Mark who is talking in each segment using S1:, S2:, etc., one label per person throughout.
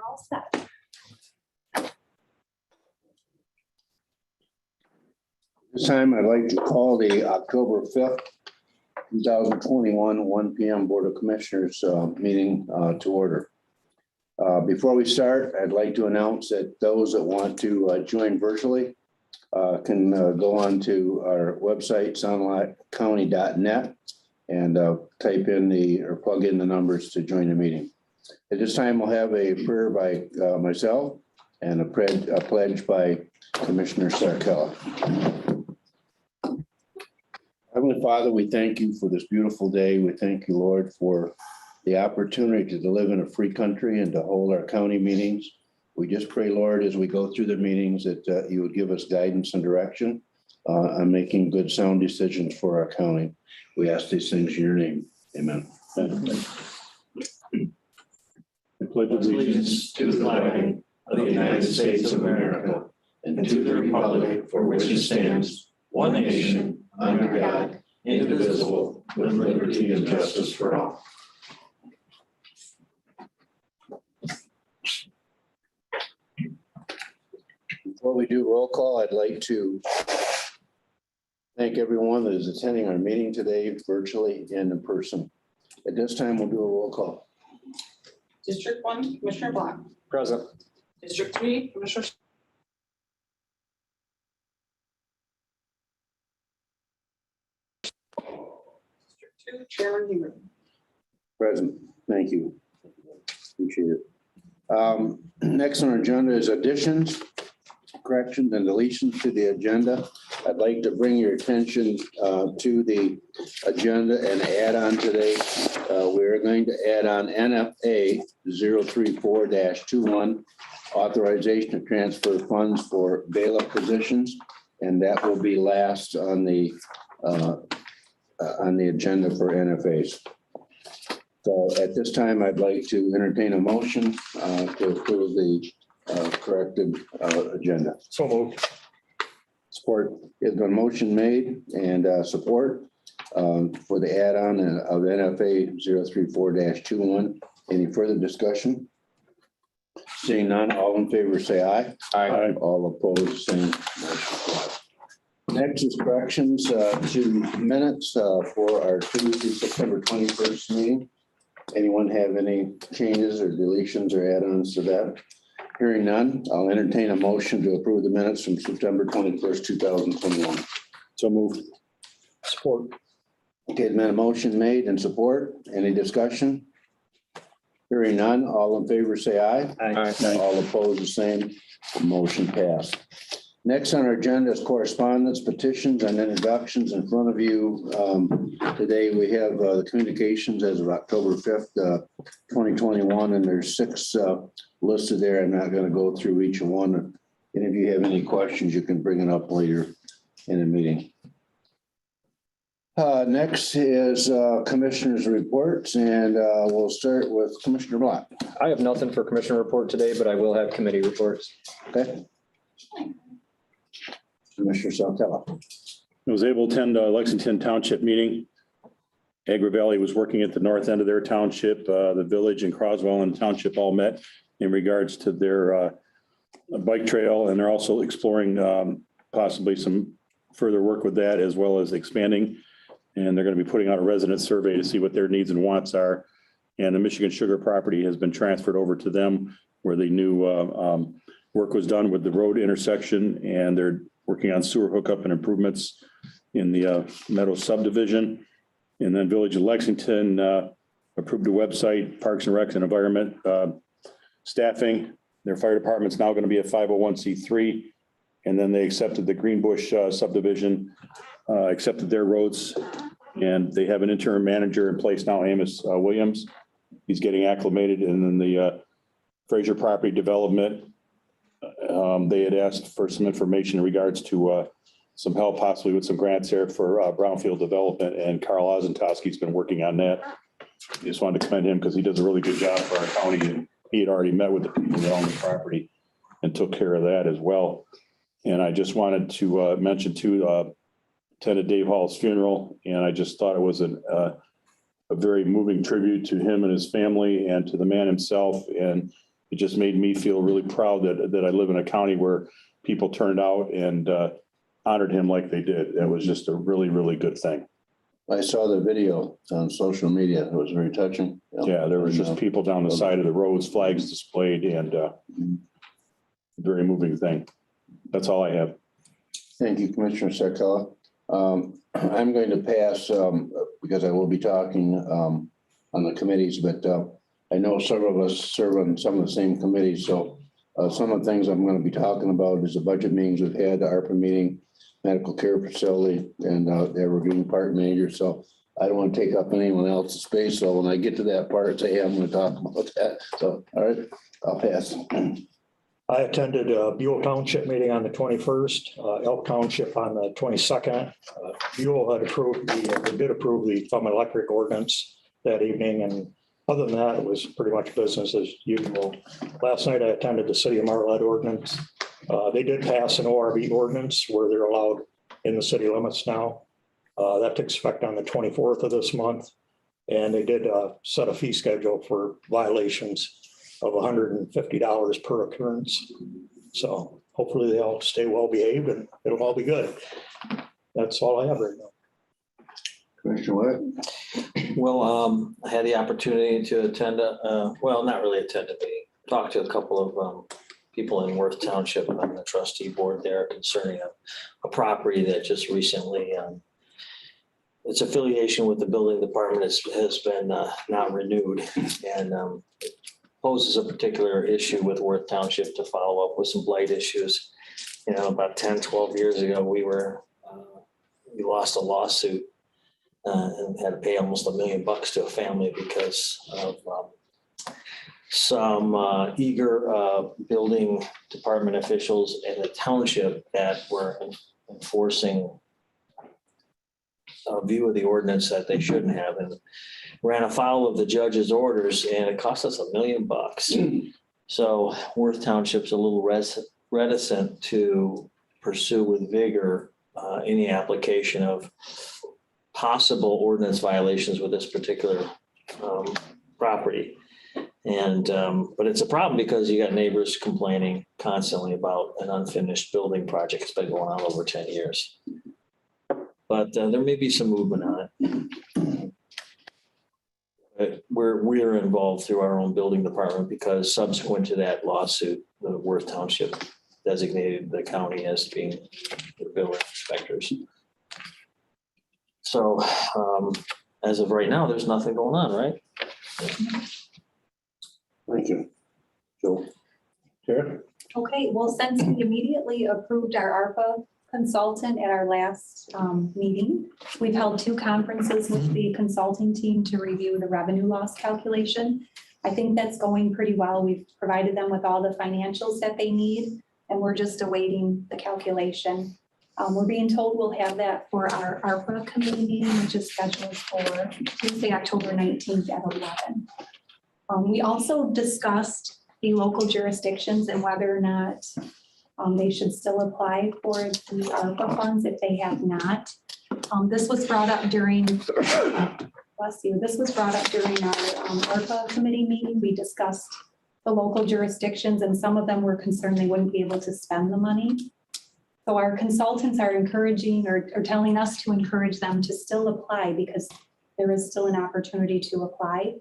S1: all set.
S2: This time, I'd like to call the October 5th, 2021, 1 p.m. Board of Commissioners meeting to order. Before we start, I'd like to announce that those that want to join virtually can go on to our website, soundcounty.net, and type in or plug in the numbers to join the meeting. At this time, we'll have a prayer by myself and a pledge by Commissioner Sarkella. Heavenly Father, we thank you for this beautiful day. We thank you, Lord, for the opportunity to live in a free country and to hold our county meetings. We just pray, Lord, as we go through the meetings that you would give us guidance and direction on making good, sound decisions for our county. We ask these things in your name. Amen.
S3: I pledge allegiance to the flag of the United States of America and to the republic for which it stands, one nation, under God, indivisible, with liberty and justice for all.
S2: Before we do roll call, I'd like to thank everyone that is attending our meeting today, virtually and in person. At this time, we'll do a roll call.
S4: District 1, Commissioner Block.
S3: Present.
S4: District 3, Commissioner. District 2, Chairman Huber.
S2: Present. Thank you. Appreciate it. Next on our agenda is additions, corrections, and deletions to the agenda. I'd like to bring your attention to the agenda and add on today. We're going to add on NFA 034-21, authorization to transfer funds for bailiff positions, and that will be last on the agenda for NFAs. So at this time, I'd like to entertain a motion to approve the corrected agenda.
S3: So moved.
S2: Support has been motion made and support for the add-on of NFA 034-21. Any further discussion? Seeing none, all in favor say aye.
S3: Aye.
S2: All opposed, same. Next is corrections to minutes for our Tuesday, September 21st meeting. Anyone have any changes or deletions or add-ons to that? Hearing none, I'll entertain a motion to approve the minutes from September 21st, 2021.
S3: So moved. Support.
S2: Okay, there's been a motion made and support. Any discussion? Hearing none, all in favor say aye.
S3: Aye.
S2: All opposed, the same. Motion passed. Next on our agenda is correspondence, petitions, and introductions. In front of you today, we have the communications as of October 5th, 2021, and there's 6 listed there. I'm not going to go through each one. And if you have any questions, you can bring it up later in the meeting. Next is commissioners' reports, and we'll start with Commissioner Block.
S5: I have nothing for commissioner report today, but I will have committee reports.
S2: Okay. Commissioner Saltella.
S3: I was able to attend Lexington Township meeting. Agri Valley was working at the north end of their township. The village and Croswell and township all met in regards to their bike trail, and they're also exploring possibly some further work with that, as well as expanding. And they're going to be putting out a resident survey to see what their needs and wants are. And the Michigan Sugar property has been transferred over to them, where the new work was done with the road intersection, and they're working on sewer hookup and improvements in the Meadows subdivision. And then Village of Lexington approved a website, Parks and Recs and Environment staffing. Their fire department's now going to be a 501c3. And then they accepted the Greenbush subdivision, accepted their roads, and they have an interim manager in place now, Amos Williams. He's getting acclimated. And then the Fraser property development, they had asked for some information in regards to some help possibly with some grants there for brownfield development, and Carl Ozentowski's been working on that. I just wanted to commend him because he does a really good job for our county, and he had already met with the people that own the property and took care of that as well. And I just wanted to mention too, attended Dave Hall's funeral, and I just thought it was a very moving tribute to him and his family and to the man himself. And it just made me feel really proud that I live in a county where people turned out and honored him like they did. That was just a really, really good thing.
S2: I saw the video on social media. It was very touching.
S3: Yeah, there was just people down the side of the roads, flags displayed, and very moving thing. That's all I have.
S2: Thank you, Commissioner Sarcella. I'm going to pass because I will be talking on the committees, but I know several of us serve on some of the same committees. So some of the things I'm going to be talking about is the budget meetings we've had, the ARPA meeting, medical care facility, and the Evergreen Park manager. So I don't want to take up anyone else's space. So when I get to that part, say, hey, I'm going to talk about that. So, all right, I'll pass.
S1: I attended a Buell Township meeting on the 21st, Elk Township on the 22nd. Buell had approved they did approve the Thumb Electric ordinance that evening. And other than that, it was pretty much business as usual. Last night, I attended the City of Marlette ordinance. They did pass an ORV ordinance where they're allowed in the city limits now. That takes effect on the 24th of this month. And they did set a fee schedule for violations of $150 per occurrence. So hopefully they all stay well behaved and it'll all be good. That's all I have right now.
S2: Commissioner Wyatt?
S6: Well, I had the opportunity to attend not really attend a meeting, talk to a couple of people in Worth Township on the trustee board there concerning a property that just recently, its affiliation with the building department has been not renewed, and it poses a particular issue with Worth Township to follow up with some blight issues. You know, about 10, 12 years ago, we lost a lawsuit and had to pay almost $1 million to a family because of some eager building department officials in the township that were enforcing a view of the ordinance that they shouldn't have, and ran afoul of the judge's orders, and it cost us $1 million. So Worth Township's a little reticent to pursue with vigor any application of possible ordinance violations with this particular property. And but it's a problem because you got neighbors complaining constantly about an unfinished building project. It's been going on over 10 years. But there may be some movement on it. We're involved through our own building department because subsequent to that lawsuit, the Worth Township designated the county as being the building inspectors. So as of right now, there's nothing going on, right?
S2: Thank you. Joe? Tara?
S7: Okay, well, since we immediately approved our ARPA consultant at our last meeting, we've held 2 conferences with the consulting team to review the revenue loss calculation. I think that's going pretty well. We've provided them with all the financials that they need, and we're just awaiting the calculation. We're being told we'll have that for our ARPA committee meeting, which is scheduled for Tuesday, October 19th at 11. We also discussed the local jurisdictions and whether or not they should still apply for the ARPA funds if they have not. This was brought up during, this was brought up during our ARPA committee meeting. We discussed the local jurisdictions, and some of them were concerned they wouldn't be able to spend the money. So our consultants are encouraging or telling us to encourage them to still apply because there is still an opportunity to apply.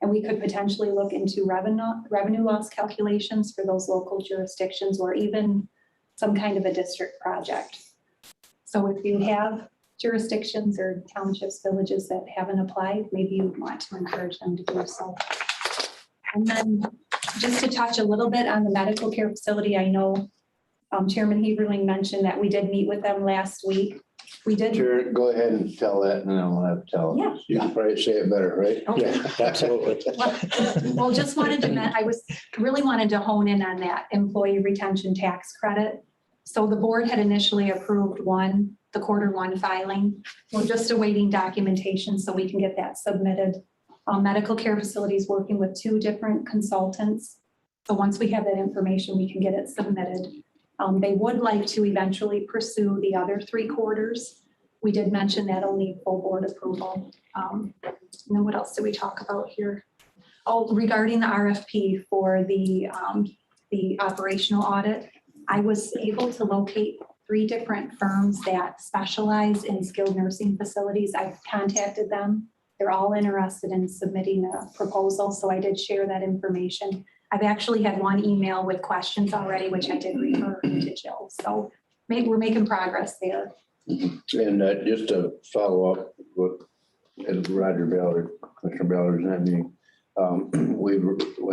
S7: And we could potentially look into revenue loss calculations for those local jurisdictions or even some kind of a district project. So if you have jurisdictions or townships, villages that haven't applied, maybe you want to encourage them to do so. And then just to touch a little bit on the medical care facility, I know Chairman Heberling mentioned that we did meet with them last week. We did.
S2: Sure, go ahead and tell that and then I'll have to tell it.
S7: Yeah.
S2: You can probably say it better, right?
S7: Okay.
S1: Yeah, absolutely.
S7: Well, just wanted to, really wanted to hone in on that employee retention tax credit. So the board had initially approved the Q1 filing. We're just awaiting documentation so we can get that submitted. Medical care facilities working with 2 different consultants. So once we have that information, we can get it submitted. They would like to eventually pursue the other 3 quarters. We did mention that only full board approval. And then what else did we talk about here? Oh, regarding the RFP for the operational audit, I was able to locate 3 different firms that specialize in skilled nursing facilities. I've contacted them. They're all interested in submitting a proposal, so I did share that information. I've actually had 1 email with questions already, which I did refer to Jill. So we're making progress there.
S2: And just to follow up with Roger Ballard, Commissioner Ballard, and I mean, we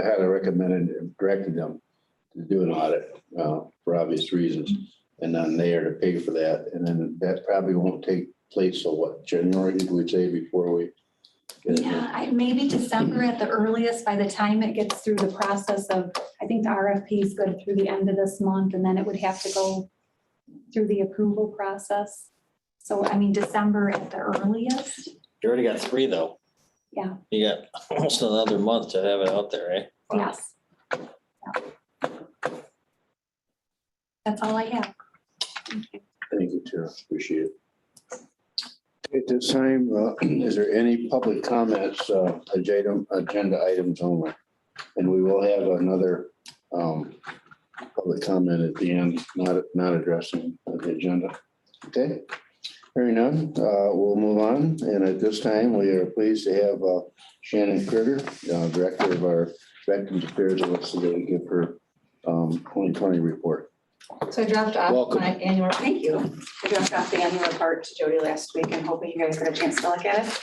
S2: had recommended and directed them to do an audit for obvious reasons. And then they are to pay for that. And then that probably won't take place. So what, January, did we say before we? get it?
S7: Yeah, maybe December at the earliest, by the time it gets through the process of, I think the RFP is good through the end of this month, and then it would have to go through the approval process. So I mean, December at the earliest.
S6: You already got 3 though.
S7: Yeah.
S6: You got almost another month to have it out there, eh?
S7: Yes. Yeah. That's all I have. Thank you.
S2: Thank you, Tara. Appreciate it. At this time, is there any public comments, agenda items only? And we will have another public comment at the end, not addressing the agenda. Okay? Hearing none, we'll move on. And at this time, we are pleased to have Shannon Critter, Director of our Veterans Affairs, with us today to give her 2020 report.
S8: So I dropped off
S2: Welcome.
S8: my annual, thank you. I dropped off the annual report to Jody last week and hoping you guys got a chance to look at it.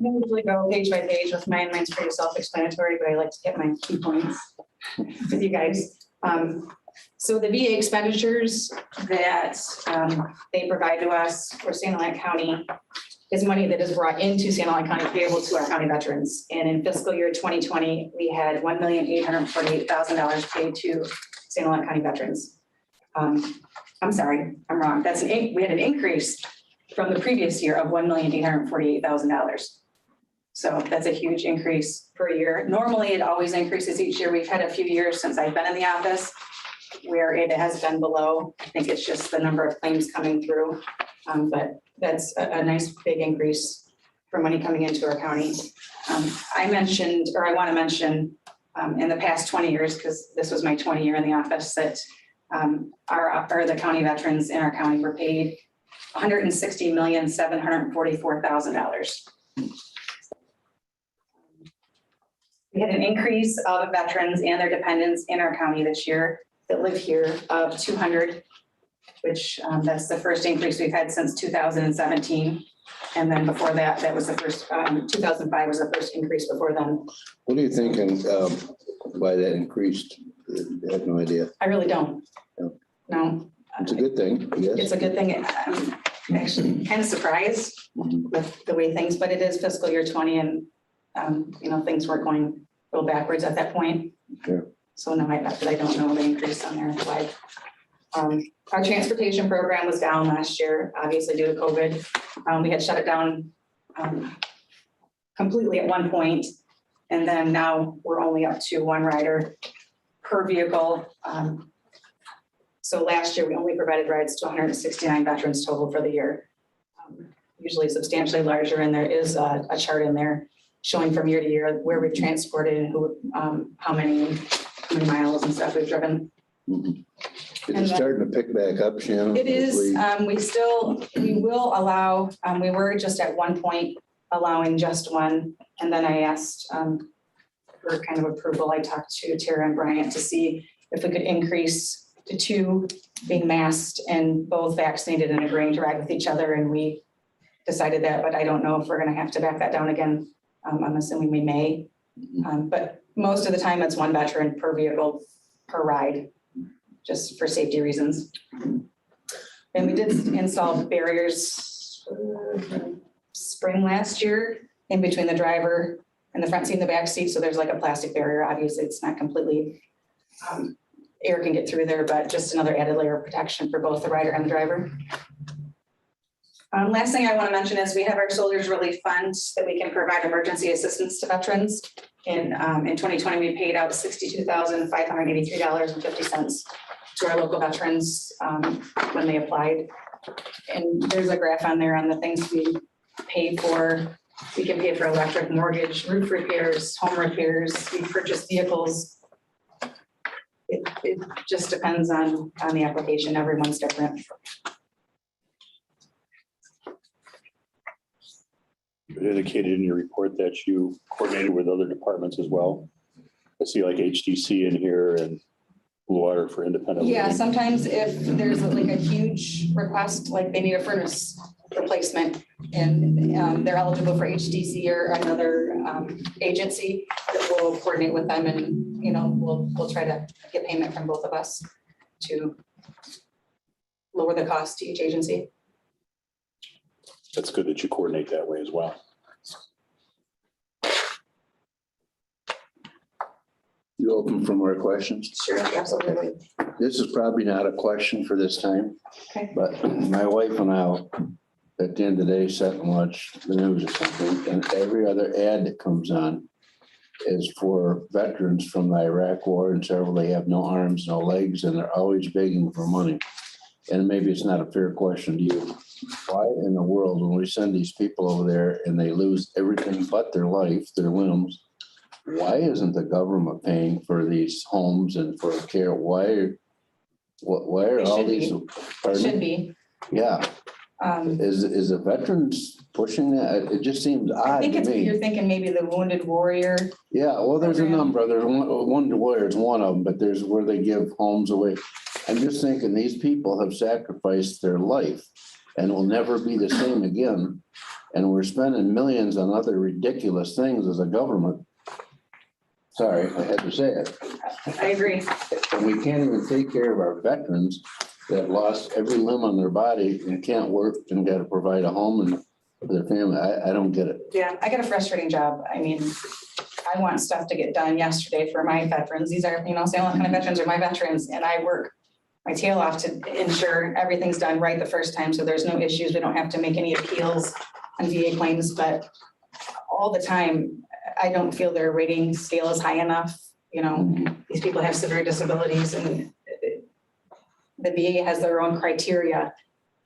S8: I don't usually go page by page with mine. Mine's pretty self-explanatory, but I like to get my key points with you guys. So the VA expenditures that they provide to us for Sanilac County is money that is brought into Sanilac County payable to our county veterans. And in fiscal year 2020, we had $1,848,000 paid to Sanilac County veterans. I'm sorry, I'm wrong. We had an increase from the previous year of $1,848,000. So that's a huge increase per year. Normally, it always increases each year. We've had a few years since I've been in the office where it has been below. I think it's just the number of claims coming through. But that's a nice big increase for money coming into our county. I want to mention in the past 20 years, because this was my 20 year in the office, that the county veterans in our county were paid $160,744,000. We had an increase of veterans and their dependents in our county this year that live here of 200, which that's the first increase we've had since 2017. And then before that, that was the first, 2005 was the first increase before then.
S2: What are you thinking why that increased? I have no idea.
S8: I really don't.
S2: No.
S8: No.
S2: It's a good thing, I guess.
S8: It's a good thing. I'm actually kind of surprised with the way things, but it is fiscal year 20 and, things were going a little backwards at that point.
S2: Sure.
S8: So no, I don't know the increase on there. Why. Our transportation program was down last year, obviously due to COVID. We had shut it down completely at one point. And then now we're only up to 1 rider per vehicle. So last year we only provided rides to 169 veterans total for the year. Usually substantially larger, and there is a chart in there showing from year to year where we've transported and who, how many miles and stuff we've driven.
S2: Mhm. Is it starting to pick back up, Shannon?
S8: It is, we will allow, we were just at one point allowing just 1. And then I asked for kind of approval. I talked to Tara and Bryant to see if we could increase to 2 being masked and both vaccinated and agreeing to ride with each other. And we decided that, but I don't know if we're going to have to back that down again. I'm assuming we may, but most of the time it's 1 veteran per vehicle per ride, just for safety reasons. And we did install barriers spring last year in between the driver and the front seat and the back seat. So there's like a plastic barrier. Obviously, it's not completely, air can get through there, but just another added layer of protection for both the rider and the driver. Last thing I want to mention is we have our Soldiers Relief Fund that we can provide emergency assistance to veterans. In 2020, we paid out $62,583.50 to our local veterans when they applied. And there's a graph on there on the things we pay for We can pay for electric, mortgage, roof repairs, home repairs, we purchase vehicles. It just depends on the application. Everyone's different.
S3: You indicated in your report that you coordinated with other departments as well. I see like HTC in here and Blue Water for independent.
S8: Yeah,
S3: living.
S8: sometimes if there's like a huge request, like they need a furnace replacement and they're eligible for HDC or another agency, that we'll coordinate with them and, you know, we'll try to get payment from both of us to lower the cost to each agency.
S3: That's good that you coordinate that way as well.
S2: You open for more questions?
S8: Sure, absolutely.
S2: This is probably not a question for this time.
S8: Okay.
S2: But my wife and I'll, at the end of the day, sit and watch the news or something, and every other ad that comes on is for veterans from the Iraq War, and several, they have no arms, no legs, and they're always begging for money. And maybe it's not a fair question to you. Why in the world, when we send these people over there and they lose everything but their life, their limbs, why isn't the government paying for these homes and for care? Why are
S8: It
S2: all
S8: should
S2: these?
S8: be.
S2: Pardon?
S8: Should be.
S2: Yeah, is the veterans pushing that? It just seems
S8: I
S2: odd
S8: think
S2: to
S8: it's,
S2: me.
S8: you're thinking maybe the Wounded Warrior.
S2: Yeah, well, there's a
S8: program.
S2: number. There's one where it's one of them, but there's where they give homes away. I'm just thinking these people have sacrificed their life and will never be the same again. And we're spending millions on other ridiculous things as a government. Sorry, I had to say it.
S8: I agree.
S2: And we can't even take care of our veterans that lost every limb on their body and can't work and got to provide a home and for their family. I don't get it.
S8: Yeah, I got a frustrating job. I mean, I want stuff to get done yesterday for my veterans. These are, you know, Salem County veterans are my veterans, and I work my tail off to ensure everything's done right the first time, so there's no issues. We don't have to make any appeals on VA claims, but all the time, I don't feel their rating scale is high enough. You know, these people have severe disabilities, and the VA has their own criteria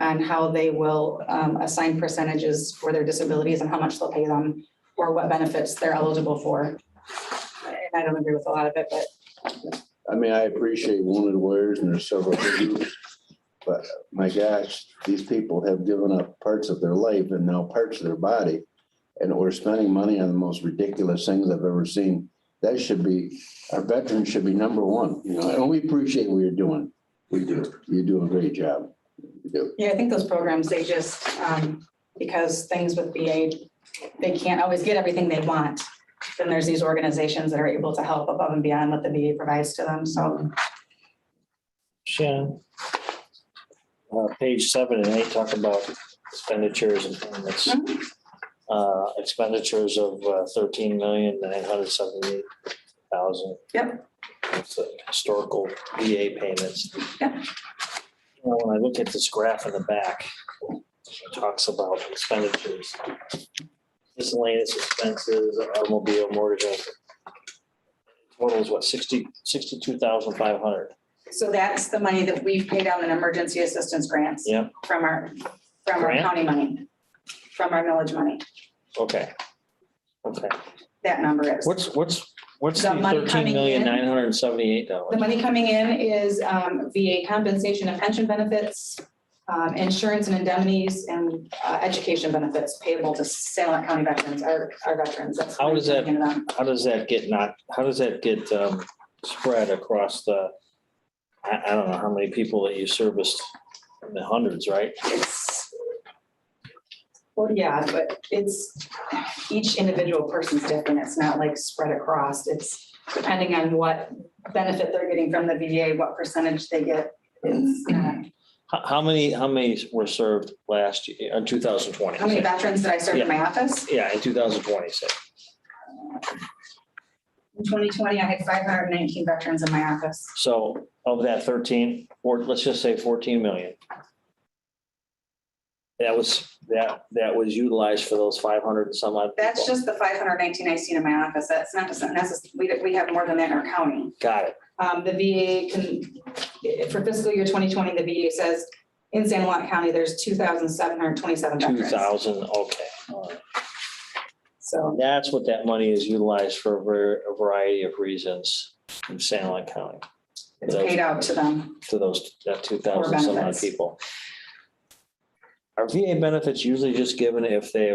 S8: on how they will assign percentages for their disabilities and how much they'll pay them or what benefits they're eligible for. And I don't agree with a lot of it, but
S2: I mean, I appreciate Wounded Warriors and there's several groups, but my gosh, these people have given up parts of their life and now parts of their body. And we're spending money on the most ridiculous things I've ever seen. That should be, our veterans should be number one, you know, and we appreciate what you're doing. We do. You do a great job. You do.
S8: yeah, I think those programs, they just, because things with VA, they can't always get everything they want. Then there's these organizations that are able to help above and beyond what the VA provides to them, so.
S6: Shannon. Page 7 and 8 talk about expenditures and payments. Expenditures of 13,978,000.
S8: Yep.
S6: It's historical VA payments.
S8: Yep.
S6: You know, when I look at this graph in the back, it talks about expenditures. Miscellaneous expenses, automobile, mortgage. Total is what, 62,500?
S8: So that's the money that we've paid out in emergency assistance grants.
S6: Yep.
S8: From our
S6: Grant?
S8: county money, from our millage money.
S6: Okay. Okay.
S8: That number is.
S6: What's
S8: The
S6: the
S8: money coming in-
S6: $13,978?
S8: The money coming in is VA compensation and pension benefits, insurance and indemnities, and education benefits payable to Salem County veterans, our veterans. That's
S6: How does that-
S8: coming in.
S6: How does that get spread across the, I don't know how many people that you serviced, in the hundreds, right?
S8: Well, yeah, but it's, each individual person's different. It's not like spread across. It's depending on what benefit they're getting from the VA, what percentage they get. It's,
S6: How many were served last year, in 2020?
S8: how many veterans did I serve in my office?
S6: Yeah, in 2020, say.
S8: In 2020, I had 519 veterans in my office.
S6: So of that 13, or let's just say 14 million. That was utilized for those 500 and some odd
S8: That's
S6: people.
S8: just the 519 I seen in my office. That's not, we have more than that in our county.
S6: Got it.
S8: The VA can, for fiscal year 2020, the VA says in San Juan County, there's 2,727 veterans.
S6: 2,000, okay. All right.
S8: So
S6: That's what that money is utilized for a variety of reasons in Sanilac County,
S8: it's paid out to them.
S6: to those, that 2,000 some odd
S8: benefits.
S6: people. Are VA benefits usually just given if they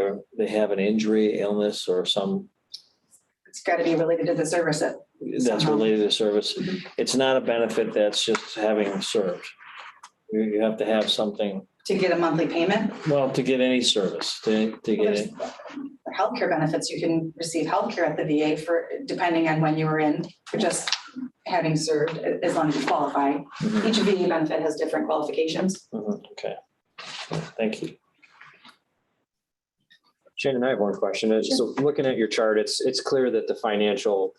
S6: have an injury, illness, or some
S8: It's got to be related to the service.
S6: that's
S8: Somehow.
S6: related to service?
S8: Mhm.
S6: It's not a benefit that's just having served. You have to have something,
S8: To get a monthly payment.
S6: well, to get any service, to
S8: Well,
S6: get
S8: there's
S6: it.
S8: healthcare benefits. You can receive healthcare at the VA for, depending on when you were in, for just having served, as long as you qualify.
S6: Mhm,
S8: Each VA benefit has different qualifications.
S6: Okay. Thank you.
S5: Shannon, I have one question. So looking at your chart, it's clear that the financial,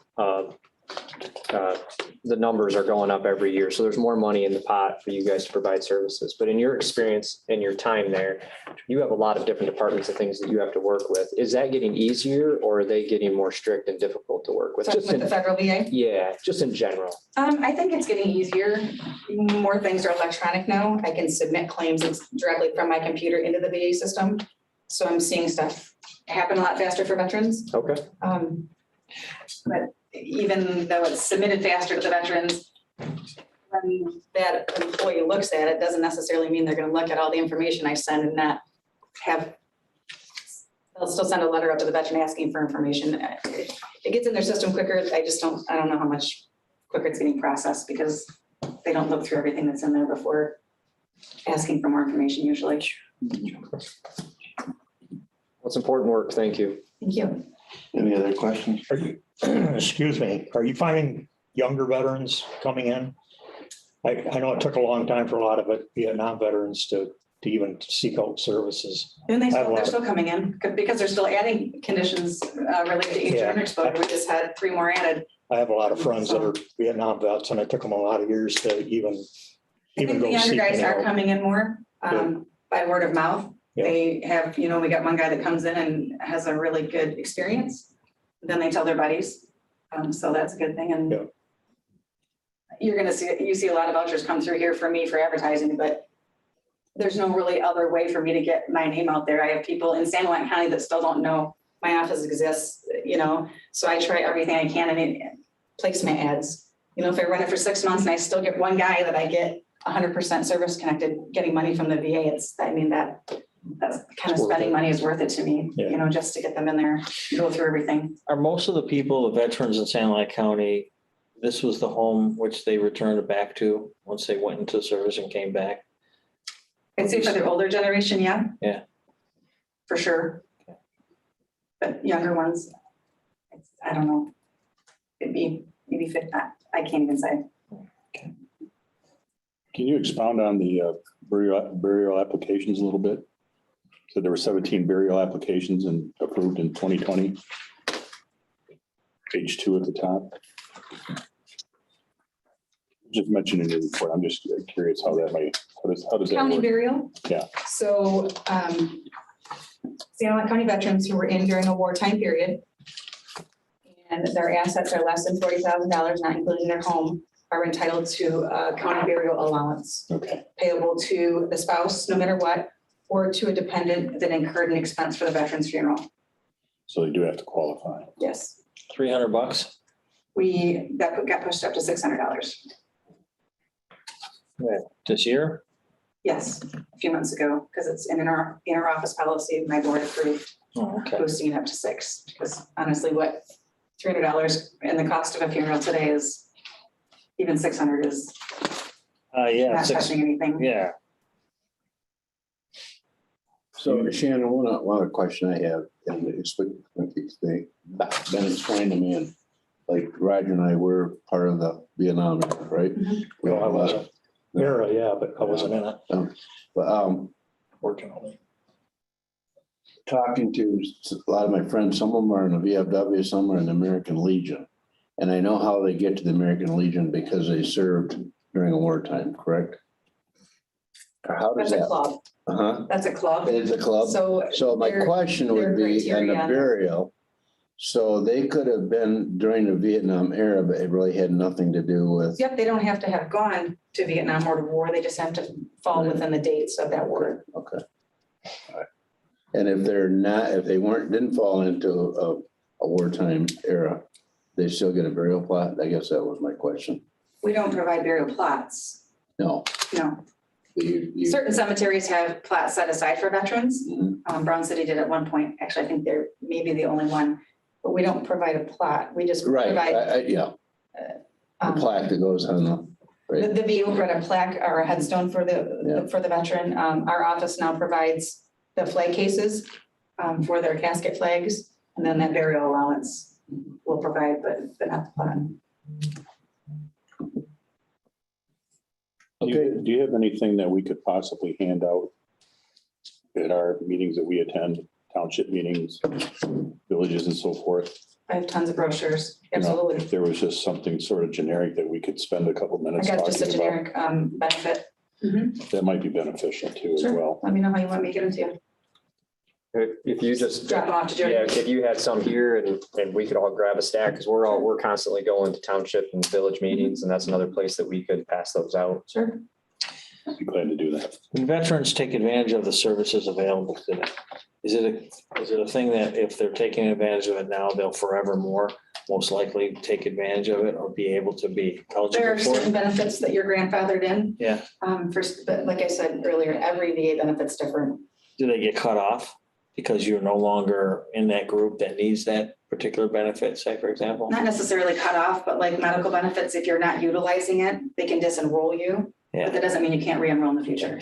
S5: the numbers are going up every year. So there's more money in the pot for you guys to provide services. But in your experience and your time there, you have a lot of different departments and things that you have to work with. Is that getting easier or are they getting more strict and difficult to work with?
S8: With
S5: Just in,
S8: the federal VA.
S5: yeah, just in general.
S8: I think it's getting easier. More things are electronic now. I can submit claims directly from my computer into the VA system. So I'm seeing stuff happen a lot faster for veterans.
S5: Okay.
S8: But even though it's submitted faster to the veterans, when that employee looks at it, doesn't necessarily mean they're gonna look at all the information I send and not have, they'll still send a letter up to the veteran asking for information. It gets in their system quicker. I don't know how much quicker it's getting processed because they don't look through everything that's in there before asking for more information usually.
S5: That's important work. Thank you.
S8: Thank you.
S2: Any other questions?
S1: Are you, excuse me, are you finding younger veterans coming in? I know it took a long time for a lot of Vietnam veterans to even seek out services.
S8: And
S1: I have a
S8: they're
S1: lot
S8: still coming in because they're still adding conditions related to age
S1: Yeah.
S8: and exposure. We just had 3 more added.
S1: I have a lot of friends that are Vietnam vets, and it took them a lot of years to even
S8: I think the
S1: go
S8: younger
S1: seeking
S8: guys are
S1: out.
S8: coming in more by word of mouth.
S1: Yeah.
S8: They have, we got one guy that comes in and has a really good experience. Then they tell their buddies. So that's a good thing.
S1: Yeah.
S8: And you're gonna you see a lot of vouchers come through here for me for advertising, but there's no really other way for me to get my name out there. I have people in San Juan County that still don't know my office exists, so I try everything I can and placement ads. If I run it for 6 months and I still get one guy that I get 100% service connected, getting money from the VA, that's kind of spending money is worth it to me,
S1: Yeah.
S8: just to get them in there, go through everything.
S6: Are most of the people, the veterans in Sanilac County, this was the home which they returned back to once they went into service and came back?
S8: I'd say for the older generation, yeah.
S6: Yeah.
S8: For sure. But younger ones, I don't know. It'd be maybe fit that. I can't even say.
S3: Can you expound on the burial applications a little bit? So there were 17 burial applications and approved in 2020. Page 2 at the top. Just mentioned in the report. I'm just curious how that how does that
S8: County
S3: work?
S8: burial?
S3: Yeah.
S8: So, San Juan County veterans who were in during a wartime period and their assets are less than $40,000, not including their home, are entitled to a county burial allowance
S3: Okay,
S8: payable to the spouse, no matter what, or to a dependent that incurred an expense for the veteran's funeral.
S3: so they do have to qualify.
S8: Yes,
S6: $300?
S8: that got pushed up to $600.
S6: This year?
S8: Yes, a few months ago, because it's in our office policy, my board approved
S6: Oh, okay.
S8: boosting it up to $600, because honestly, what $300 and the cost of a funeral today is, even $600 is
S6: Yeah,
S8: not
S6: 6,
S8: touching anything.
S6: yeah.
S2: So Shannon, one question I have, and it's been explained to me, and like Roger and I were part of the Vietnam era, right?
S1: Well, I wasn't. Era, yeah, but I wasn't in it,
S2: But
S1: fortunately.
S2: talking to a lot of my friends, some of them are in the VFW, some are in the American Legion. And I know how they get to the American Legion because they served during a wartime, correct? Or how does
S8: That's a
S2: that?
S8: club.
S2: Uh-huh,
S8: That's a club.
S2: it's a club.
S8: So.
S2: So my
S8: their-
S2: question
S8: their
S2: would be, in the
S8: criteria-
S2: burial, so they could have been during the Vietnam era, but it really had nothing to do with.
S8: Yep, they don't have to have gone to Vietnam or to war. They just have to fall
S2: Right.
S8: within the dates of that war.
S2: Okay. All right. And if they're not, if they didn't fall into a wartime era, they still get a burial plot? I guess that was my question.
S8: We don't provide burial plots.
S2: No.
S8: No.
S2: You-
S8: Certain cemeteries have plots set aside for veterans.
S2: Mhm.
S8: Brown City did at one point. Actually, I think they're maybe the only one, but we don't provide a plot. We just
S2: Right,
S8: provide.
S2: yeah, the
S8: um,
S2: plaque that goes on the,
S8: The,
S2: right,
S8: the VA will provide a plaque or a headstone for
S2: Yeah.
S8: the veteran. Our office now provides the flag cases for their casket flags. And then that burial allowance will provide, but not the plaque.
S3: Do you have anything that we could possibly hand out at our meetings that we attend, township meetings, villages and so forth?
S8: I have tons of brochures.
S3: You know,
S8: Absolutely.
S3: If there was just something sort of generic that we could spend a couple
S8: I
S3: minutes
S8: got just a
S3: talking about,
S8: generic benefit.
S3: that might be beneficial too as
S8: Sure.
S3: well.
S8: Let me know how you want me to get them to you.
S5: If you just.
S8: Drop them off to Jody.
S5: Yeah, if you had some here and we could all grab a stack, because we're constantly going to township and village meetings, and that's another place that we could pass those out.
S8: Sure.
S3: I'd be glad to do that.
S6: When veterans take advantage of the services available to them, is it a thing that if they're taking advantage of it now, they'll forevermore most likely take advantage of it or be able to be
S8: There are
S6: eligible for
S8: certain
S6: it?
S8: benefits that you're grandfathered in.
S6: Yeah.
S8: But like I said earlier, every VA benefit's different.
S6: Do they get cut off because you're no longer in that group that needs that particular benefit, say, for example?
S8: Not necessarily cut off, but like medical benefits, if you're not utilizing it, they can disenroll you. But
S6: Yeah.
S8: that doesn't mean you can't re-enroll in the future.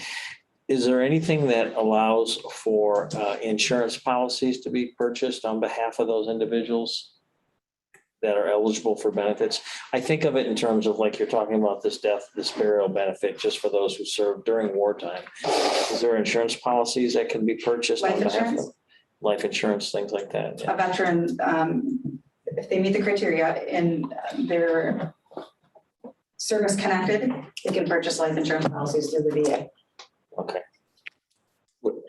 S6: Is there anything that allows for insurance policies to be purchased on behalf of those individuals that are eligible for benefits? I think of it in terms of like you're talking about this death, this burial benefit, just for those who served during wartime. Is there insurance policies that can be purchased on
S8: Life
S6: behalf of?
S8: insurance?
S6: Life insurance, things like that. yeah.
S8: A veteran, if they meet the criteria and they're service connected, they can purchase life insurance policies through the VA.
S6: Okay.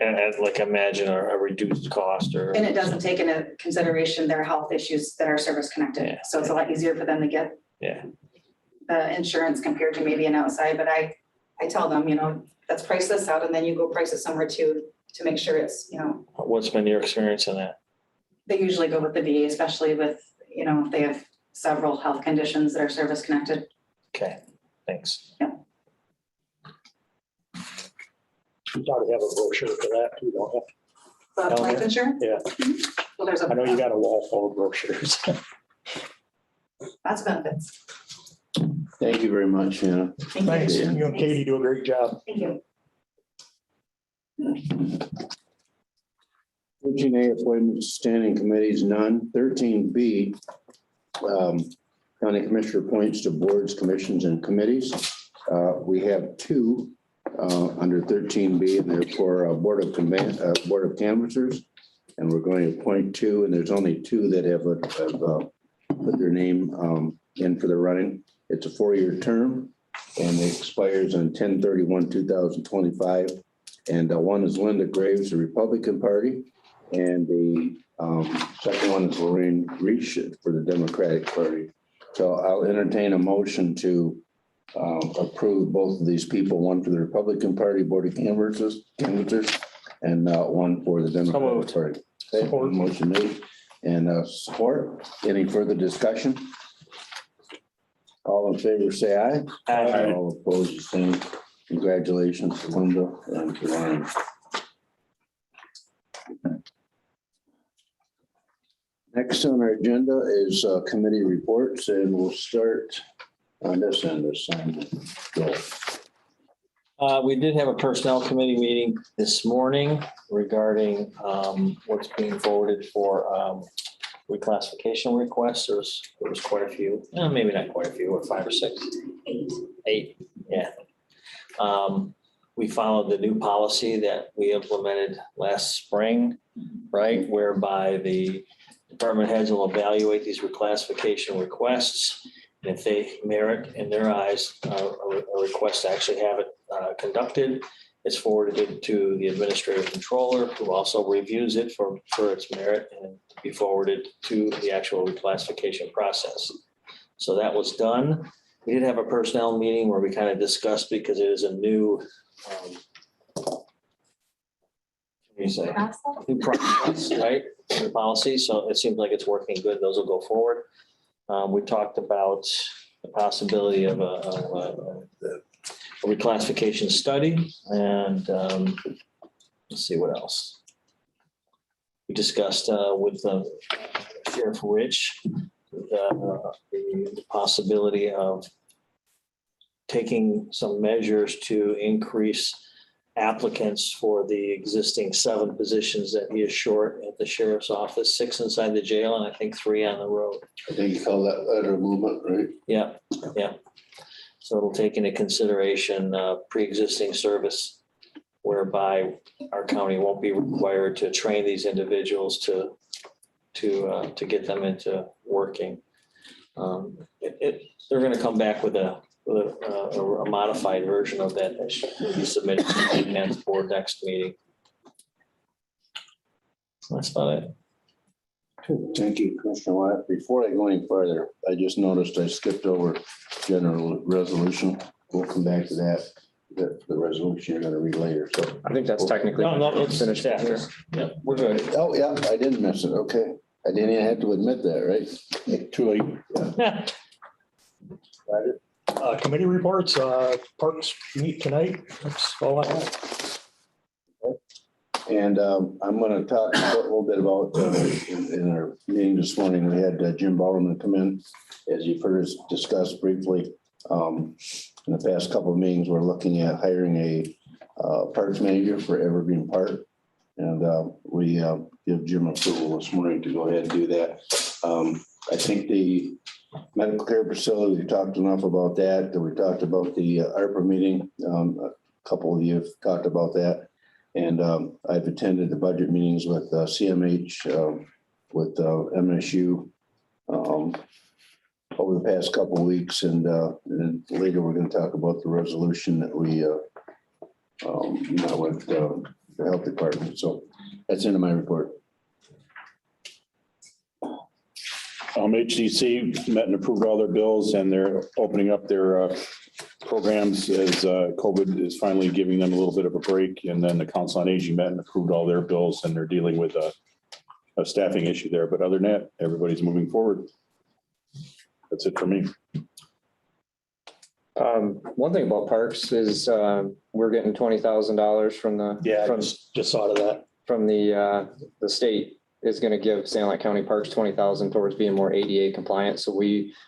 S6: And like imagine a reduced cost or.
S8: And it doesn't take into consideration their health issues that are service connected.
S6: Yeah.
S8: So it's a lot easier for them to get
S6: Yeah.
S8: the insurance compared to maybe an outside, but I tell them, let's price this out and then you go price it somewhere too, to make sure it's,
S6: What's been your experience in that?
S8: they usually go with the VA, especially with, if they have several health conditions that are service connected.
S6: Okay, thanks.
S1: You probably have a brochure for that too, don't you?
S8: But life insurance?
S1: Yeah.
S8: Well, there's
S1: I know you got a wall full of brochures.
S8: That's benefits.
S2: thank you very much, Hannah.
S8: Thank
S1: Thanks.
S8: you.
S1: You and Katie do a great job.
S8: Thank you.
S2: 13A appointments, standing committees, none. 13B, county commissioner appoints to boards, commissions, and committees. We have two under 13B, and therefore board of canvassers. And we're going to appoint two, and there's only two that have put their name in for the running. It's a 4-year term, and it expires on 10/31/2025. And one is Linda Graves, the Republican Party, and the second one is Lorraine Reach for the Democratic Party. So I'll entertain a motion to approve both of these people, one for the Republican Party Board of Canvassers, and one for the Democratic Party. Okay,
S1: Support.
S2: motion made and support. Any further discussion? All in favor, say aye.
S6: Aye.
S2: All opposed, the same. Congratulations to Linda and to Ryan. Next on our agenda is committee reports, and we'll start on this end of Simon. Go.
S6: We did have a personnel committee meeting this morning regarding what's being forwarded for reclassification requests. There was quite a few, maybe not quite a few, or 5 or 6? 8, yeah. We followed the new policy that we implemented last spring, right? Whereby the department heads will evaluate these reclassification requests. And if they merit in their eyes, a request to actually have it conducted, it's forwarded to the administrative controller, who also reviews it for its merit and be forwarded to the actual reclassification process. So that was done. We did have a personnel meeting where we kind of discussed, because it is a new you say,
S7: Process?
S6: new process, right? The policy, so it seems like it's working good. Those will go forward. We talked about the possibility of a reclassification study and let's see what else. We discussed with Sheriff Rich the possibility of taking some measures to increase applicants for the existing 7 positions that he is short at the sheriff's office, 6 inside the jail and I think 3 on the road.
S2: I think you call that lateral movement, right?
S6: Yeah, yeah. So it'll take into consideration pre-existing service whereby our county won't be required to train these individuals to get them into working. They're going to come back with a modified version of that that should be submitted to the finance board next meeting. That's about it.
S2: Thank you, Commissioner Wyatt. Before I go any further, I just noticed I skipped over general resolution. We'll come back to that, the resolution you're gonna read later, so.
S5: I think that's technically
S6: No, it's
S5: finished after.
S6: Yeah, we're good.
S2: Oh, yeah, I didn't miss it, okay. I didn't even have to admit that, right?
S3: Too late.
S1: Committee reports, Parks meet tonight. That's all I have.
S2: And I'm gonna talk a little bit about, in our meeting this morning, we had Jim Ballerman come in. As you've heard us discuss briefly, in the past couple of meetings, we're looking at hiring a parks manager for Evergreen Park. And we give Jim approval this morning to go ahead and do that. I think the medical care facility, we talked enough about that. We talked about the ARPA meeting. A couple of you have talked about that. And I've attended the budget meetings with CMH, with MSU over the past couple of weeks. And then later, we're going to talk about the resolution that we met with the health department. So that's into my report.
S3: HDC met and approved all their bills and they're opening up their programs as COVID is finally giving them a little bit of a break. And then the Council on Aging met and approved all their bills and they're dealing with a staffing issue there. But other than that, everybody's moving forward. That's it for me.
S5: One thing about parks is we're getting $20,000 from the.
S1: Yeah,
S5: from-
S1: just thought of that.
S5: From the state is going to give Sanilac County Parks $20,000 towards being more ADA compliant. So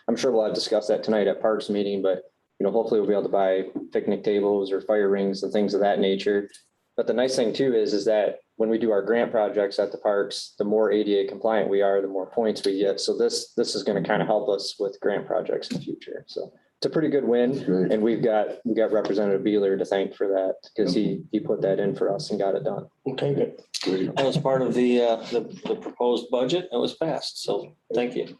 S5: I'm sure we'll have discussed that tonight at Parks meeting, but hopefully we'll be able to buy picnic tables or fire rings and things of that nature. But the nice thing too is that when we do our grant projects at the parks, the more ADA compliant we are, the more points we get. So this is going to kind of help us with grant projects in the future. So it's a pretty good win.
S2: Great.
S5: And we got Representative Beeler to thank for that because he put that in for us and got it done.
S1: We'll take it.
S6: That was part of the proposed budget. It was passed. So thank you.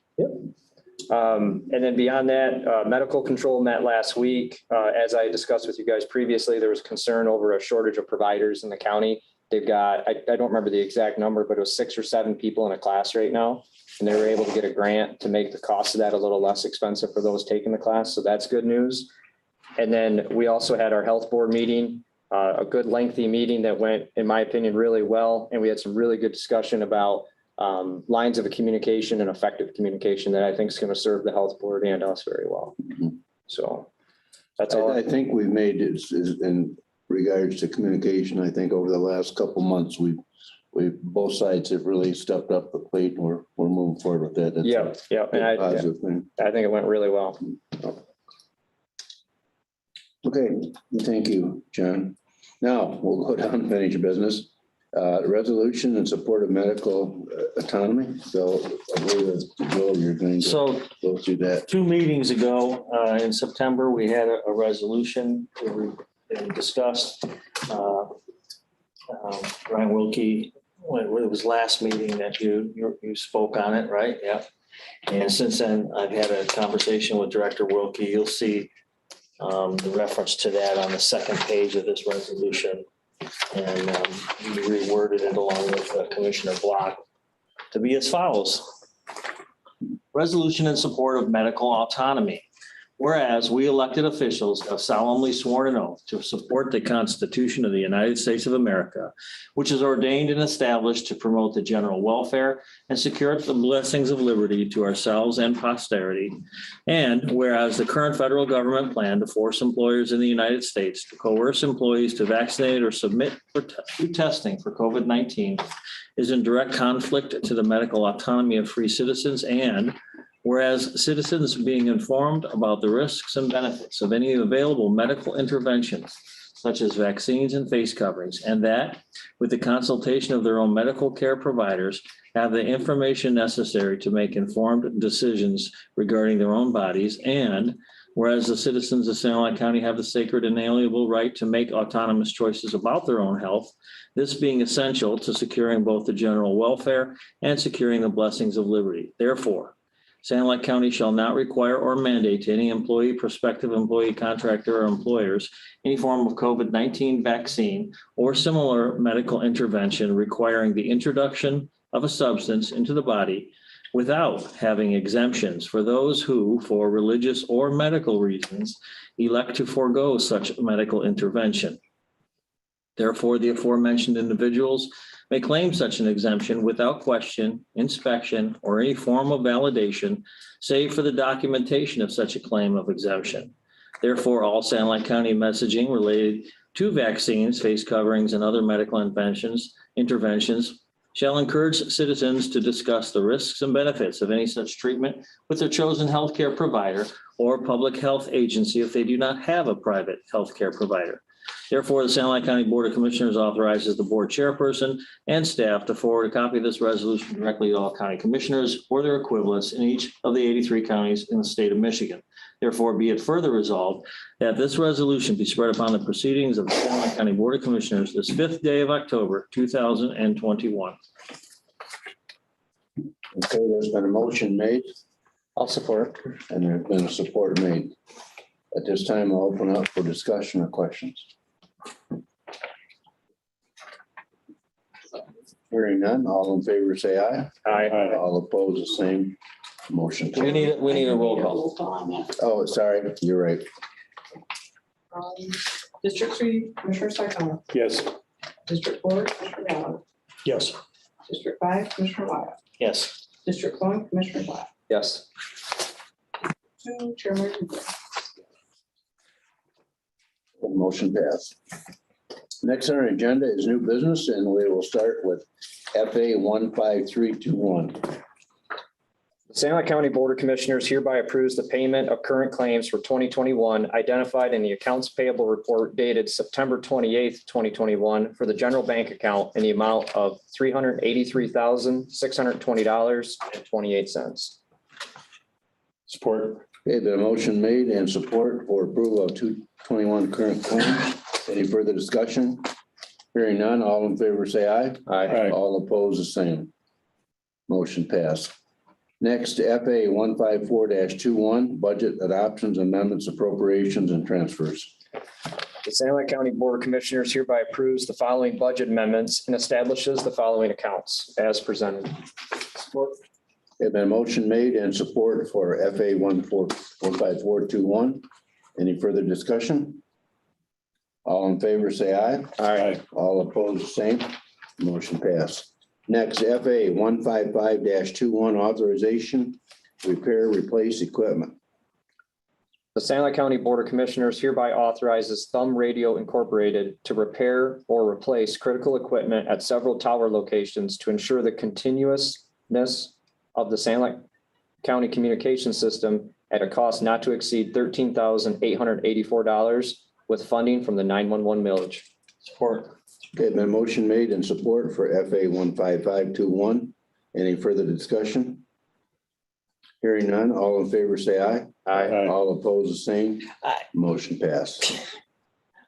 S5: And then beyond that, medical control met last week. As I discussed with you guys previously, there was concern over a shortage of providers in the county. They've got, I don't remember the exact number, but it was 6 or 7 people in a class right now. And they were able to get a grant to make the cost of that a little less expensive for those taking the class. So that's good news. And then we also had our health board meeting, a good lengthy meeting that went, in my opinion, really well. And we had some really good discussion about lines of communication and effective communication that I think is going to serve the health board and us very well. So that's all.
S2: I think we've made it in regards to communication. I think over the last couple of months, we both sides have really stepped up the plate. And we're moving forward with that. That's
S5: Yeah. And
S2: a positive thing.
S5: I think it went really well.
S2: Okay, thank you, John. Now we'll go down and finish business. Resolution in support of medical autonomy. So I believe that's Joel, you're going to
S6: So
S2: go through that.
S6: 2 meetings ago, in September, we had a resolution that we discussed. Brian Wilkie, when it was last meeting that you spoke on it, right? Yeah. And since then, I've had a conversation with Director Wilkie. You'll see the reference to that on the second page of this resolution. And we reworded it along with Commissioner Block to be as follows. Resolution in support of medical autonomy. Whereas we elected officials have solemnly sworn an oath to support the Constitution of the United States of America, which is ordained and established to promote the general welfare and secure the blessings of liberty to ourselves and posterity. And whereas the current federal government plan to force employers in the United States to coerce employees to vaccinate or submit to testing for COVID-19 is in direct conflict to the medical autonomy of free citizens, and whereas citizens being informed about the risks and benefits of any available medical interventions, such as vaccines and face coverings, and that with the consultation of their own medical care providers, have the information necessary to make informed decisions regarding their own bodies. And whereas the citizens of St. Lawrence County have the sacred and inalienable right to make autonomous choices about their own health, this being essential to securing both the general welfare and securing the blessings of liberty. Therefore, St. Lawrence County shall not require or mandate to any employee, prospective employee, contractor, or employers any form of COVID-19 vaccine or similar medical intervention requiring the introduction of a substance into the body without having exemptions for those who, for religious or medical reasons, elect to forego such medical intervention. Therefore, the aforementioned individuals may claim such an exemption without question, inspection, or any form of validation, save for the documentation of such a claim of exemption. Therefore, all St. Lawrence County messaging related to vaccines, face coverings, and other medical interventions shall encourage citizens to discuss the risks and benefits of any such treatment with their chosen healthcare provider or public health agency if they do not have a private healthcare provider. Therefore, the St. Lawrence County Board of Commissioners authorizes the board chairperson and staff to forward a copy of this resolution directly to all county commissioners or their equivalents in each of the 83 counties in the state of Michigan. Therefore, be it further resolved that this resolution be spread upon the proceedings of the St. Lawrence County Board of Commissioners this 5th day of October, 2021.
S2: Okay, there's been a motion made
S5: I'll support.
S2: and there's been a support made. At this time, I'll open up for discussion or questions. Hearing none, all in favor, say aye.
S5: Aye.
S2: All opposed, the same. Motion.
S6: We need a roll call.
S4: Roll call on that.
S2: Oh, sorry, you're right.
S4: District 3, Commissioner Sarcone.
S3: Yes.
S4: District 4, Commissioner Gallagher.
S1: Yes.
S4: District 5, Commissioner Wyatt.
S6: Yes.
S4: District 1, Commissioner Black.
S5: Yes.
S4: 2, Chairman Huber.
S2: The motion passed. Next on our agenda is new business, and we will start with FA 15321.
S5: The St. Lawrence County Board of Commissioners hereby approves the payment of current claims for 2021 identified in the accounts payable report dated September 28th, 2021 for the general bank account in the amount of $383,620.28.
S3: Support.
S2: Okay, the motion made and support for approval of 221 current claims. Any further discussion? Hearing none, all in favor, say aye.
S5: Aye.
S2: All opposed, the same. Motion passed. Next, FA 154-21, budget adoptions, amendments, appropriations, and transfers.
S5: The St. Lawrence County Board of Commissioners hereby approves the following budget amendments and establishes the following accounts as presented. Support.
S2: Okay, been a motion made and support for FA 15421. Any further discussion? All in favor, say aye.
S3: Aye.
S2: All opposed, the same. Motion passed. Next, FA 155-21, authorization, repair, replace equipment.
S5: The St. Lawrence County Board of Commissioners hereby authorizes Thumb Radio Incorporated to repair or replace critical equipment at several tower locations to ensure the continuousness of the St. Lawrence County communication system at a cost not to exceed $13,884 with funding from the 911 millage.
S6: Support.
S2: Okay, been a motion made and support for FA 15521. Any further discussion? Hearing none, all in favor, say aye.
S5: Aye.
S2: All opposed, the same.
S6: Aye.
S2: Motion passed.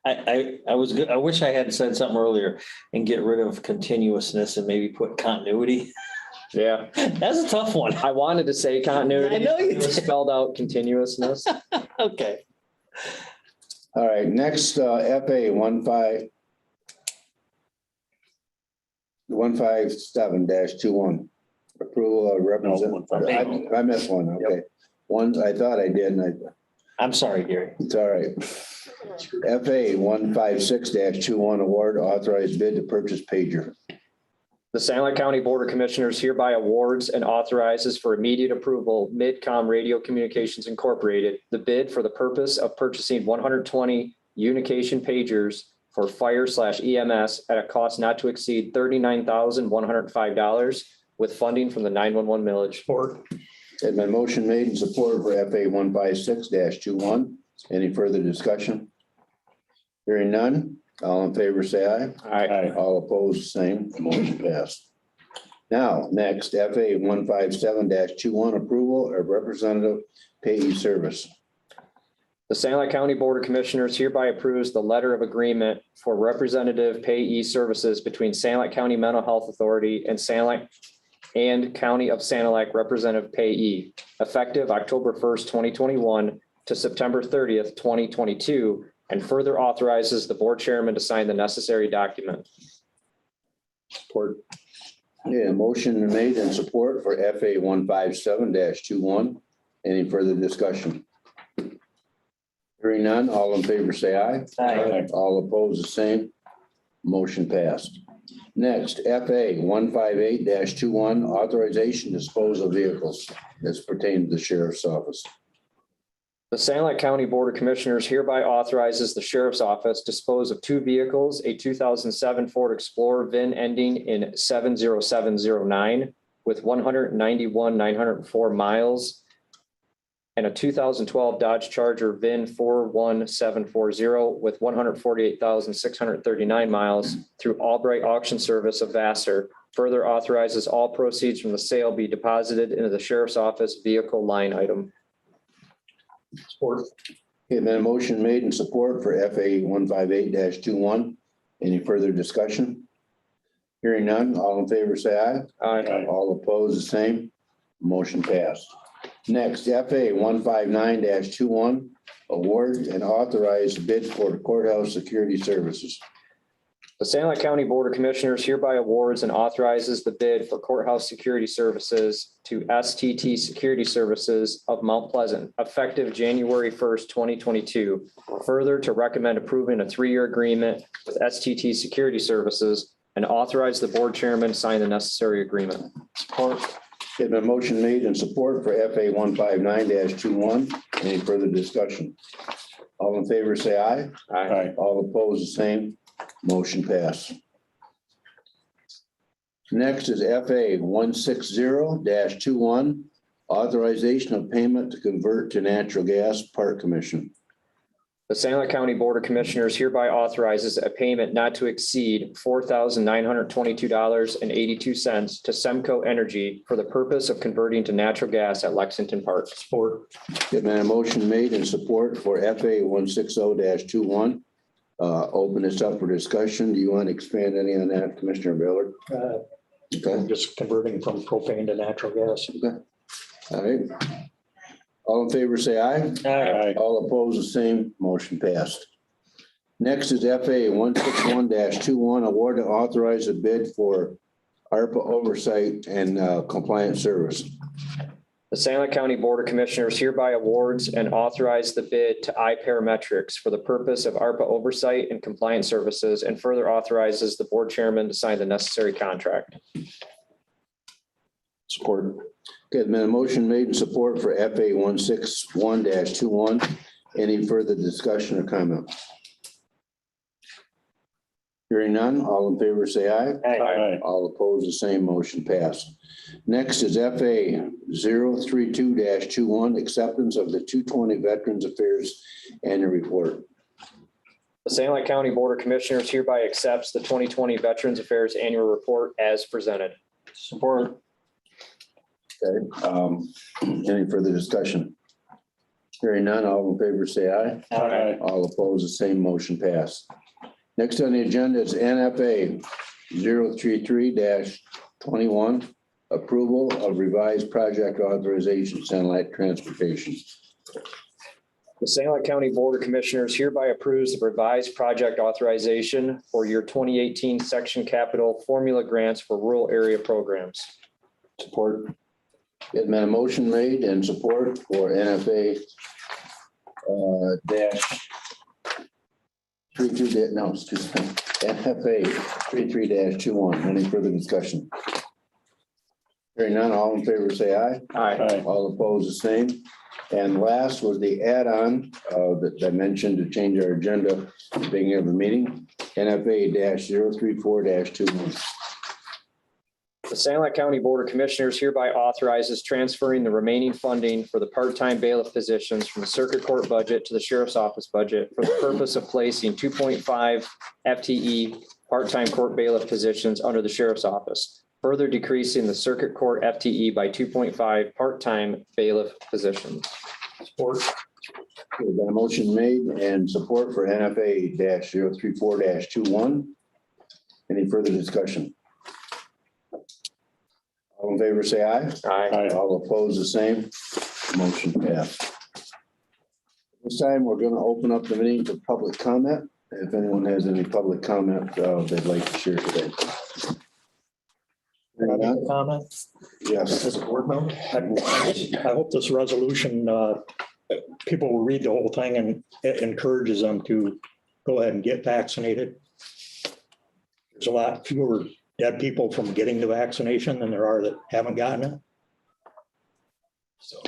S6: I was good. I wish I had said something earlier and get rid of continuousness and maybe put continuity.
S5: Yeah,
S6: That's a tough one.
S5: I wanted to say continuity.
S6: I know you
S5: It was
S6: did.
S5: spelled out continuousness.
S6: Okay.
S2: All right, next, FA 157-21. Approval of represent.
S3: No, 158.
S2: I missed one, okay. One, I thought I did, and
S6: I'm sorry, Gary.
S2: It's all right. FA 156-21 award authorized bid to purchase pager.
S5: The Sanilac County Board of Commissioners hereby awards and authorizes for immediate approval Midcom Radio Communications Incorporated, the bid for the purpose of purchasing 120 unication pagers for fire/EMS at a cost not to exceed $39,105 with funding from the 911 millage.
S1: Support.
S2: Had been motion made and support for FA 156-21. Any further discussion? Hearing none, all in favor, say aye.
S5: Aye.
S2: All opposed, same, motion passed. Now, next, FA 157-21 approval of representative payee service.
S5: The Sanilac County Board of Commissioners hereby approves the letter of agreement for representative payee services between Sanilac County Mental Health Authority and Sanilac and County of Sanilac Representative Payee, effective October 1st, 2021 to September 30th, 2022, and further authorizes the board chairman to sign the necessary document.
S2: Support. Yeah, motion made and support for FA 157-21. Any further discussion? Hearing none, all in favor, say aye.
S6: Aye.
S2: All opposed, the same. Motion passed. Next, FA 158-21, authorization to dispose of vehicles as pertain to the sheriff's office.
S5: The Sanilac County Board of Commissioners hereby authorizes the sheriff's office dispose of two vehicles, a 2007 Ford Explorer VIN ending in 70709 with 191,904 miles, and a 2012 Dodge Charger VIN 41740 with 148,639 miles through Albright Auction Service of Vassar. Further authorizes all proceeds from the sale be deposited into the sheriff's office vehicle line item.
S1: Support.
S2: Okay, been a motion made and support for FA 158-21. Any further discussion? Hearing none, all in favor, say aye.
S5: Aye.
S2: All opposed, the same. Motion passed. Next, FA 159-21, award and authorize bid for courthouse security services.
S5: The Sanilac County Board of Commissioners hereby awards and authorizes the bid for courthouse security services to STT Security Services of Mount Pleasant, effective January 1st, 2022. Further, to recommend approving a 3-year agreement with STT Security Services and authorize the board chairman to sign the necessary agreement.
S6: Support.
S2: There's been a motion made and support for FA 159-21. Any further discussion? All in favor, say aye.
S5: Aye.
S2: All opposed, the same. Motion passed. Next is FA 160-21, authorization of payment to convert to natural gas park commission.
S5: The Sanilac County Board of Commissioners hereby authorizes a payment not to exceed $4,922.82 to Semco Energy for the purpose of converting to natural gas at Lexington Park.
S1: Support.
S2: There's been a motion made and support for FA 160-21. Open this up for discussion. Do you want to expand any on that, Commissioner Baylor? Okay,
S1: Just converting from propane to natural gas.
S2: all right. All in favor, say aye.
S3: Aye.
S2: All opposed, the same. Motion passed. Next is FA 161-21, award to authorize a bid for ARPA oversight and compliance service.
S5: The Sanilac County Board of Commissioners hereby awards and authorize the bid to iParametrics for the purpose of ARPA oversight and compliance services, and further authorizes the board chairman to sign the necessary contract.
S3: Support.
S2: Okay, there's been a motion made in support for FA 161-21. Any further discussion or comment? Hearing none, all in favor, say aye.
S3: Aye.
S2: All opposed, the same. Motion passed. Next is FA 032-21, acceptance of the 220 Veterans Affairs Annual Report.
S5: The Sanilac County Board of Commissioners hereby accepts the 2020 Veterans Affairs Annual Report as presented.
S6: Support.
S2: Okay, any further discussion? Hearing none, all in favor, say aye.
S3: Aye.
S2: All opposed, the same. Motion passed. Next on the agenda is NFA 033-21, approval of revised project authorization, Sanilac Transportation.
S5: The Sanilac County Board of Commissioners hereby approves the revised project authorization for your 2018 section capital formula grants for rural area programs.
S2: Support. There's been a motion made and support for NFA dash 33, no, excuse me, NFA 33-21. Any further discussion? Hearing none, all in favor, say aye.
S5: Aye.
S2: All opposed, the same. And last was the add-on that I mentioned to change our agenda at the beginning of the meeting, NFA -034-21.
S5: The Sanilac County Board of Commissioners hereby authorizes transferring the remaining funding for the part-time bailiff positions from the circuit court budget to the sheriff's office budget for the purpose of placing 2.5 FTE part-time court bailiff positions under the sheriff's office, further decreasing the circuit court FTE by 2.5 part-time bailiff positions.
S1: Support.
S2: We've got a motion made and support for NFA -034-21. Any further discussion? All in favor, say aye.
S5: Aye.
S2: All opposed, the same. Motion passed. This time, we're going to open up the meeting to public comment. If anyone has any public comment they'd like to share today. Hearing none?
S1: Comment
S2: Yes.
S1: as a board member. I hope this resolution, people will read the whole thing and it encourages them to go ahead and get vaccinated. There's a lot fewer dead people from getting the vaccination than there are that haven't gotten it. So.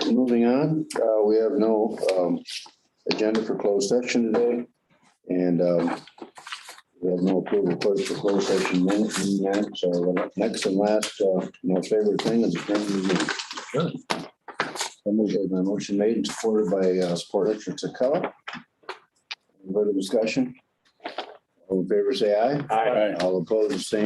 S2: Moving on, we have no agenda for closed session today. And we have no approval close for closed session minutes. So the next and last, most favorite thing is adjournment of the meeting. Sure. My motion made and supported by Support Richard Sakala. Any further discussion? All in favor, say aye.
S5: Aye.
S2: All opposed, the same.